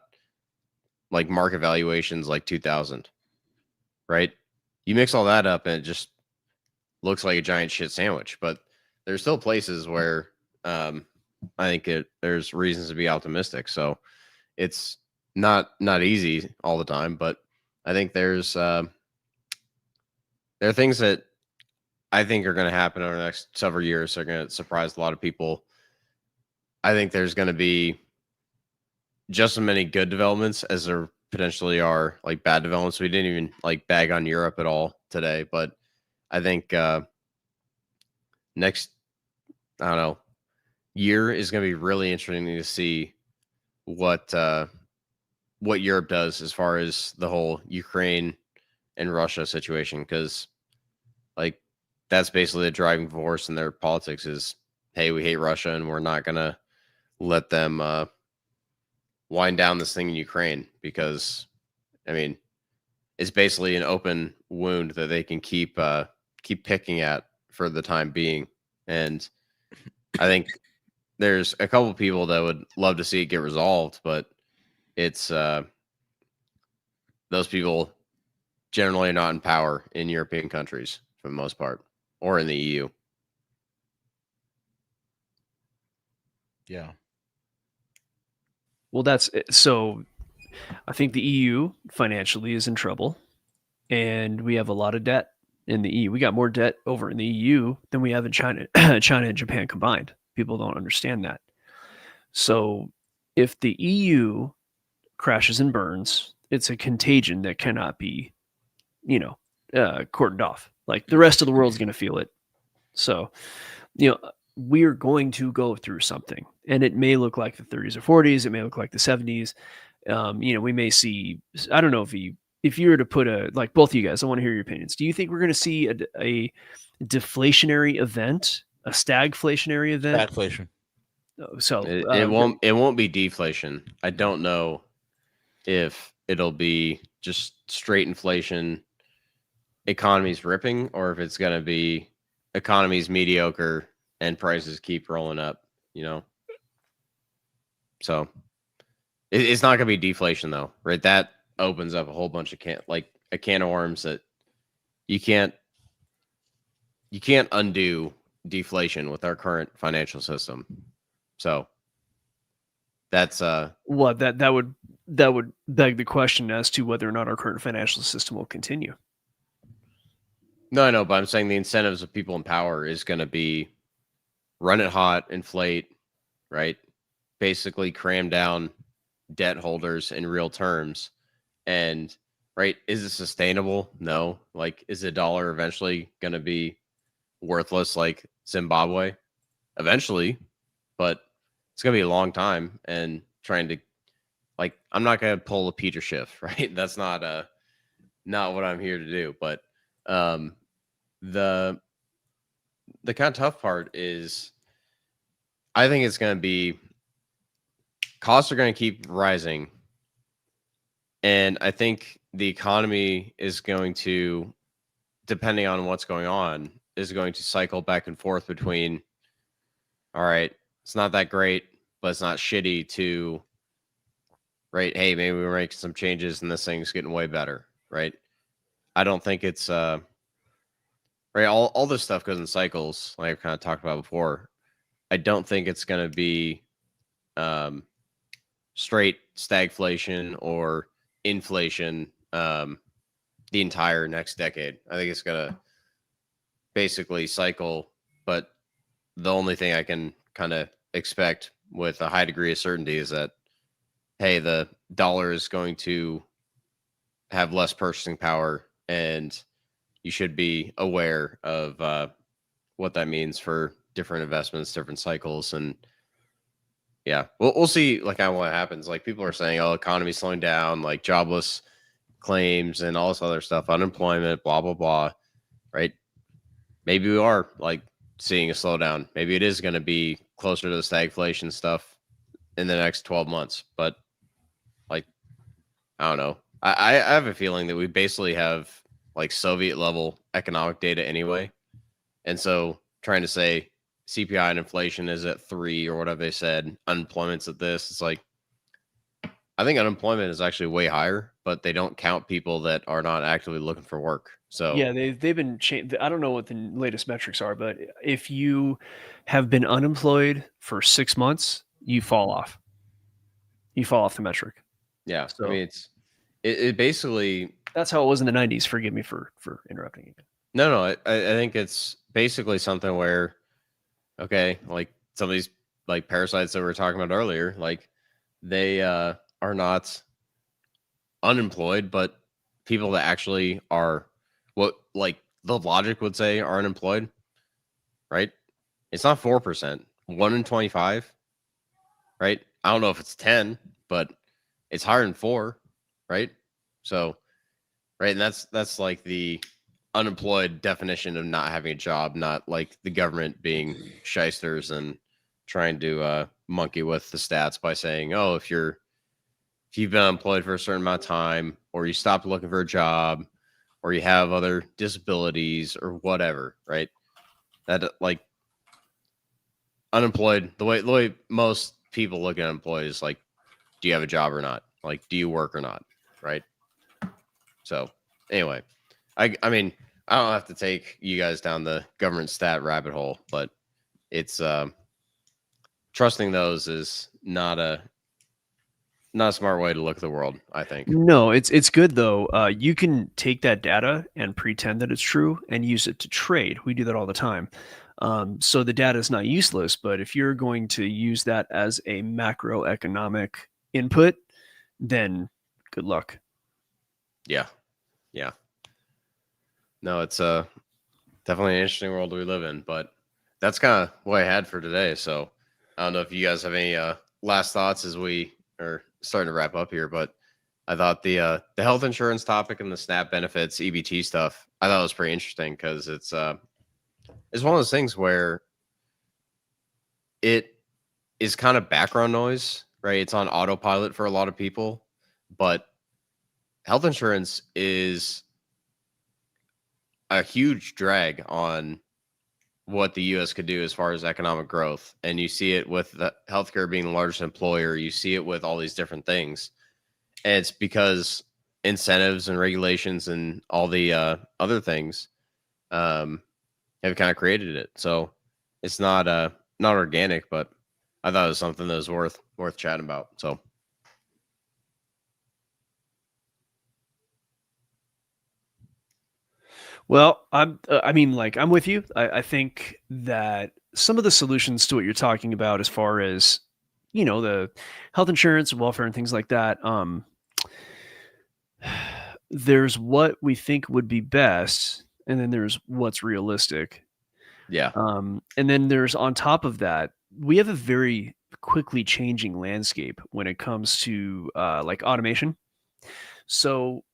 like market valuations like 2000, right? You mix all that up and it just looks like a giant shit sandwich. But there's still places where I think there's reasons to be optimistic. So it's not easy all the time, but I think there are things that I think are going to happen over the next several years. They're going to surprise a lot of people. I think there's going to be just as many good developments as there potentially are like bad developments. We didn't even like bag on Europe at all today, but I think next, I don't know, year is going to be really interesting to see what Europe does as far as the whole Ukraine and Russia situation, because like that's basically the driving force in their politics is, hey, we hate Russia and we're not going to let them wind down this thing in Ukraine, because I mean, it's basically an open wound that they can keep picking at for the time being. And I think there's a couple people that would love to see it get resolved, but it's those people generally are not in power in European countries for the most part, or in the EU. Yeah. Well, that's so. I think the EU financially is in trouble, and we have a lot of debt in the EU. We got more debt over in the EU than we have in China, China and Japan combined. People don't understand that. So, if the EU crashes and burns, it's a contagion that cannot be, cordoned off. Like, the rest of the world's going to feel it. So, we're going to go through something, and it may look like the 30s or 40s. It may look like the 70s. We may see, I don't know if you were to put like both of you guys, I want to hear your opinions. Do you think we're going to see a deflationary event, a stagflationary event? Stagflation. So it won't be deflation. I don't know if it'll be just straight inflation, economy's ripping, or if it's going to be economy's mediocre and prices keep rolling up, you know? So it's not going to be deflation though, right? That opens up a whole bunch of a can of worms that you can't undo deflation with our current financial system. So that's Well, that would beg the question as to whether or not our current financial system will continue. No, I know, but I'm saying the incentives of people in power is going to be run it hot, inflate, right? Basically cram down debt holders in real terms. And, right, is it sustainable? No. Like, is the dollar eventually going to be worthless like Zimbabwe? Eventually, but it's going to be a long time. And trying to, like, I'm not going to pull a Peter Schiff, right? That's not what I'm here to do. But the kind of tough part is I think it's going to be costs are going to keep rising. And I think the economy is going to, depending on what's going on, is going to cycle back and forth between, all right, it's not that great, but it's not shitty, to, right, hey, maybe we're making some changes and this thing's getting way better, right? I don't think it's, right, all this stuff goes in cycles, like I've kind of talked about before. I don't think it's going to be straight stagflation or inflation the entire next decade. I think it's going to basically cycle, but the only thing I can kind of expect with a high degree of certainty is that, hey, the dollar is going to have less purchasing power, and you should be aware of what that means for different investments, different cycles. And yeah, we'll see like what happens. Like, people are saying, oh, economy's slowing down, like jobless claims and all this other stuff, unemployment, blah, blah, blah. Right. Maybe we are like seeing a slowdown. Maybe it is going to be closer to the stagflation stuff in the next 12 months. But like, I don't know. I have a feeling that we basically have like Soviet level economic data anyway. And so trying to say CPI and inflation is at 3 or whatever they said, unemployment's at this, it's like, I think unemployment is actually way higher, but they don't count people that are not actively looking for work. So yeah, they've been changed. I don't know what the latest metrics are, but if you have been unemployed for 6 months, you fall off. You fall off the metric. Yeah, So, I mean, it basically, that's how it was in the 90s. Forgive me for interrupting you. no, I think it's basically something where, okay, like some of these like parasites that we were talking about earlier, like they are not unemployed, but people that actually are what like the logic would say are unemployed, right? It's not 4%, 1 in 25, right? I don't know if it's 10, but it's higher than 4, right? So, right, and that's like the unemployed definition of not having a job, not like the government being shysters and trying to monkey with the stats by saying, oh, if you've been unemployed for a certain amount of time, or you stopped looking for a job, or you have other disabilities or whatever, right? That like unemployed, the way most people look at unemployed is like, do you have a job or not? Like, do you work or not? Right. So anyway, I mean, I don't have to take you guys down the government stat rabbit hole, but it's trusting those is not a smart way to look at the world, I think. No, it's good though. You can take that data and pretend that it's true and use it to trade. We do that all the time. So the data is not useless, but if you're going to use that as a macroeconomic input, then good luck. Yeah. No, it's definitely an interesting world we live in, but that's kind of what I had for today. So I don't know if you guys have any last thoughts as we are starting to wrap up here, but I thought the health insurance topic and the SNAP benefits, EBT stuff, I thought it was pretty interesting because it's one of those things where it is kind of background noise, right? It's on autopilot for a lot of people, but health insurance is a huge drag on what the U.S. could do as far as economic growth. And you see it with the healthcare being the largest employer. You see it with all these different things. And it's because incentives and regulations and all the other things have kind of created it. So it's not organic, but I thought it was something that was worth chatting about. So. Well, I'm with you. I think that some of the solutions to what you're talking about, as far as, the health insurance and welfare and things like that, there's what we think would be best, and then there's what's realistic. Yeah. And then there's, on top of that, we have a very quickly changing landscape when it comes to like automation. So,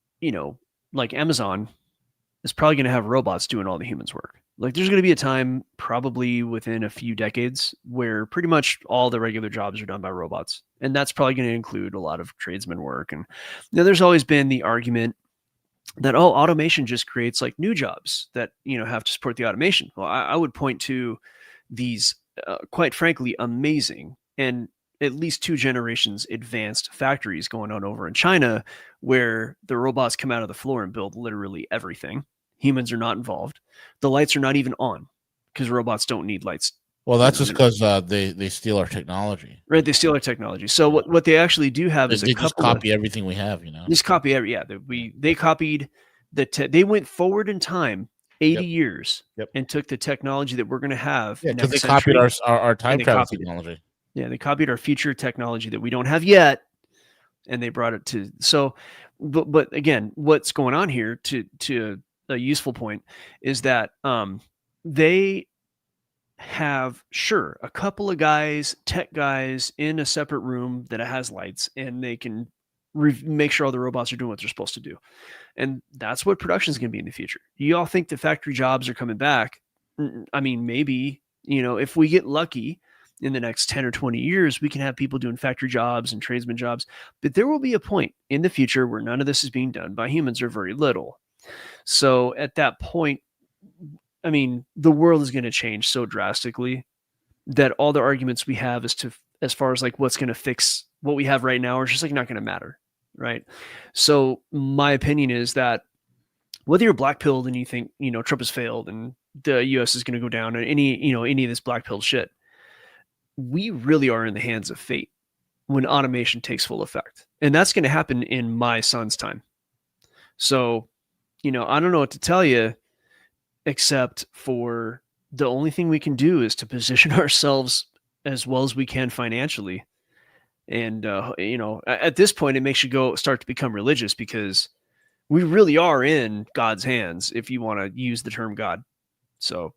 like Amazon is probably going to have robots doing all the humans' work. Like, there's going to be a time, probably within a few decades, where pretty much all the regular jobs are done by robots. And that's probably going to include a lot of tradesman work. And there's always been the argument that, automation just creates like new jobs that, have to support the automation. Well, I would point to these, quite frankly, amazing and at least 2 generations advanced factories going on over in China, where the robots come out of the floor and build literally everything. Humans are not involved. The lights are not even on because robots don't need lights. Well, that's just because they steal our technology. Right, they steal our technology. So what they actually do have is they just copy everything we have. Just copy they copied they went forward in time 80 years and took the technology that we're going to have. Yeah, because they copied our time travel technology. Yeah, they copied our future technology that we don't have yet, and they brought it to. So, but again, what's going on here, to a useful point, is that they have, sure, a couple of tech guys in a separate room that has lights, and they can make sure all the robots are doing what they're supposed to do. And that's what production is going to be in the future. You all think the factory jobs are coming back? I mean, maybe, if we get lucky in the next 10 or 20 years, we can have people doing factory jobs and tradesman jobs. But there will be a point in the future where none of this is being done by humans, or very little. So at that point, I mean, the world is going to change so drastically that all the arguments we have as far as like what's going to fix what we have right now are just like not going to matter. Right. So my opinion is that whether you're black-pilled and you think, Trump has failed and the US is going to go down, and any of this black-pilled shit, we really are in the hands of fate when automation takes full effect. And that's going to happen in my son's time. So, I don't know what to tell you, except for the only thing we can do is to position ourselves as well as we can financially. And, at this point, it makes you start to become religious, because we really are in God's hands, if you want to use the term God. So,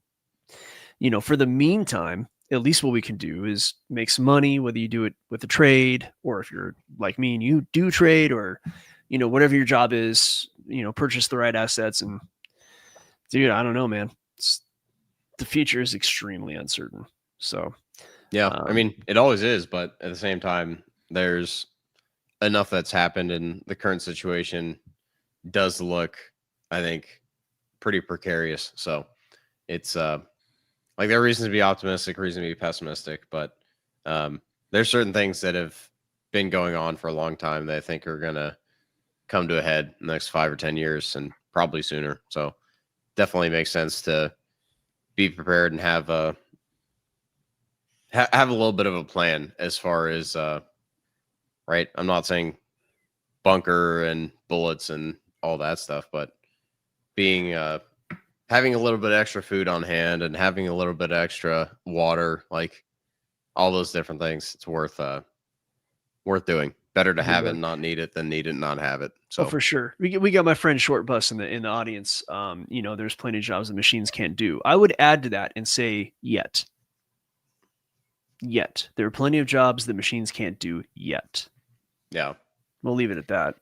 for the meantime, at least what we can do is make some money, whether you do it with a trade, or if you're like me and you do trade, or, whatever your job is, purchase the right assets. And dude, I don't know, man. The future is extremely uncertain. So, yeah, I mean, it always is, but at the same time, there's enough that's happened, and the current situation does look, I think, pretty precarious. So it's like there are reasons to be optimistic, reason to be pessimistic, but there's certain things that have been going on for a long time that I think are going to come to a head in the next 5 or 10 years, and probably sooner. So definitely makes sense to be prepared and have a little bit of a plan as far as right. I'm not saying bunker and bullets and all that stuff, but being having a little bit extra food on hand and having a little bit extra water, like all those different things, it's worth doing. Better to have it and not need it than need it and not have it. So for sure. We got my friend Short Bus in the audience. There's plenty of jobs that machines can't do. I would add to that and say yet. There are plenty of jobs that machines can't do yet. Yeah. We'll leave it at that.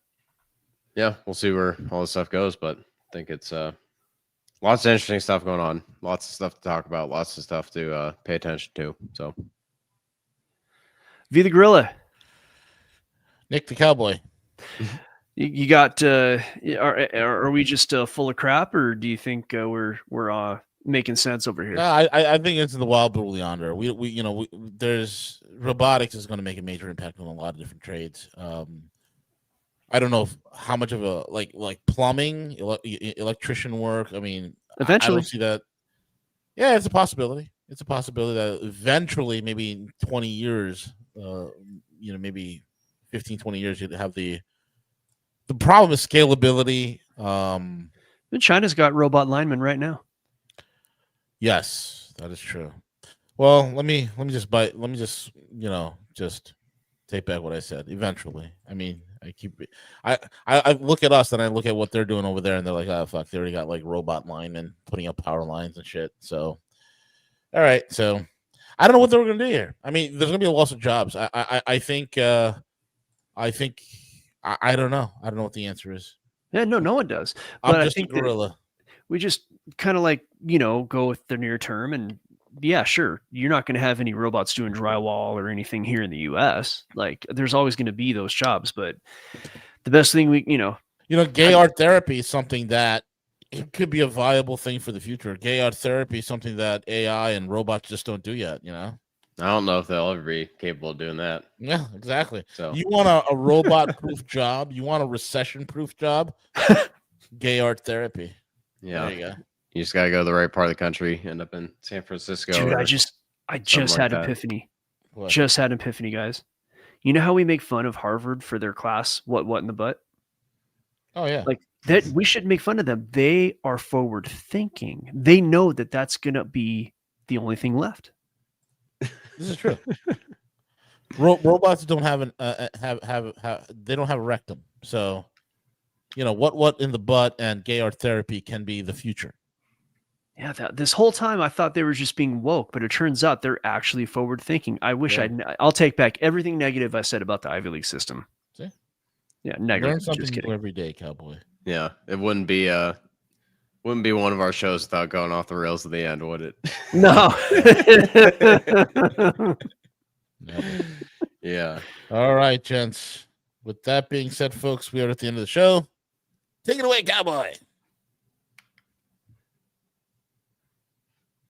Yeah, we'll see where all this stuff goes, but I think it's lots of interesting stuff going on. Lots of stuff to talk about. Lots of stuff to pay attention to. So, V the Gorilla. Nick the Cowboy. You got are we just full of crap, or do you think we're making sense over here? No, I think it's in the wild blue yonder. There's robotics is going to make a major impact on a lot of different trades. I don't know how much of a like plumbing, electrician work. I mean, I Eventually. don't see that. Yeah, it's a possibility. It's a possibility that eventually, maybe in 20 years, maybe 15, 20 years, you'd have the problem is scalability. China's got robot linemen right now. Yes, that is true. Well, let me just take back what I said. Eventually, I mean, I look at us and I look at what they're doing over there, and they're like, oh fuck, they already got like robot linemen putting up power lines and shit. So, all right, so I don't know what they're gonna do here. I mean, there's gonna be a loss of jobs. I think I don't know. I don't know what the answer is. Yeah, no one does. I'm But just I think a gorilla. we just kind of like, go with the near term, and yeah, sure, you're not going to have any robots doing drywall or anything here in the US. Like, there's always going to be those jobs, but the best thing gay art therapy is something that it could be a viable thing for the future. Gay art therapy is something that AI and robots just don't do yet, I don't know if they'll ever be capable of doing that. Yeah, exactly. So you want a robot-proof job? You want a recession-proof job? Gay art therapy. Yeah, there you go. You just gotta go to the right part of the country. End up in San Francisco. Dude, I just had an epiphany. What? Just had an epiphany, guys. You know how we make fun of Harvard for their class, what in the butt? Oh yeah, like that. We should make fun of them. They are forward thinking. They know that that's gonna be the only thing left. This is true. Robots don't have they don't have a rectum. So, what in the butt and gay art therapy can be the future. Yeah, this whole time I thought they were just being woke, but it turns out they're actually forward thinking. I wish I'll take back everything negative I said about the Ivy League system. See? Yeah, negative. Learn something just kidding. new every day, Cowboy. Yeah, it wouldn't be one of our shows without going off the rails at the end, would it? No. Never. Yeah. All right, gents. With that being said, folks, we are at the end of the show. Take it away, Cowboy.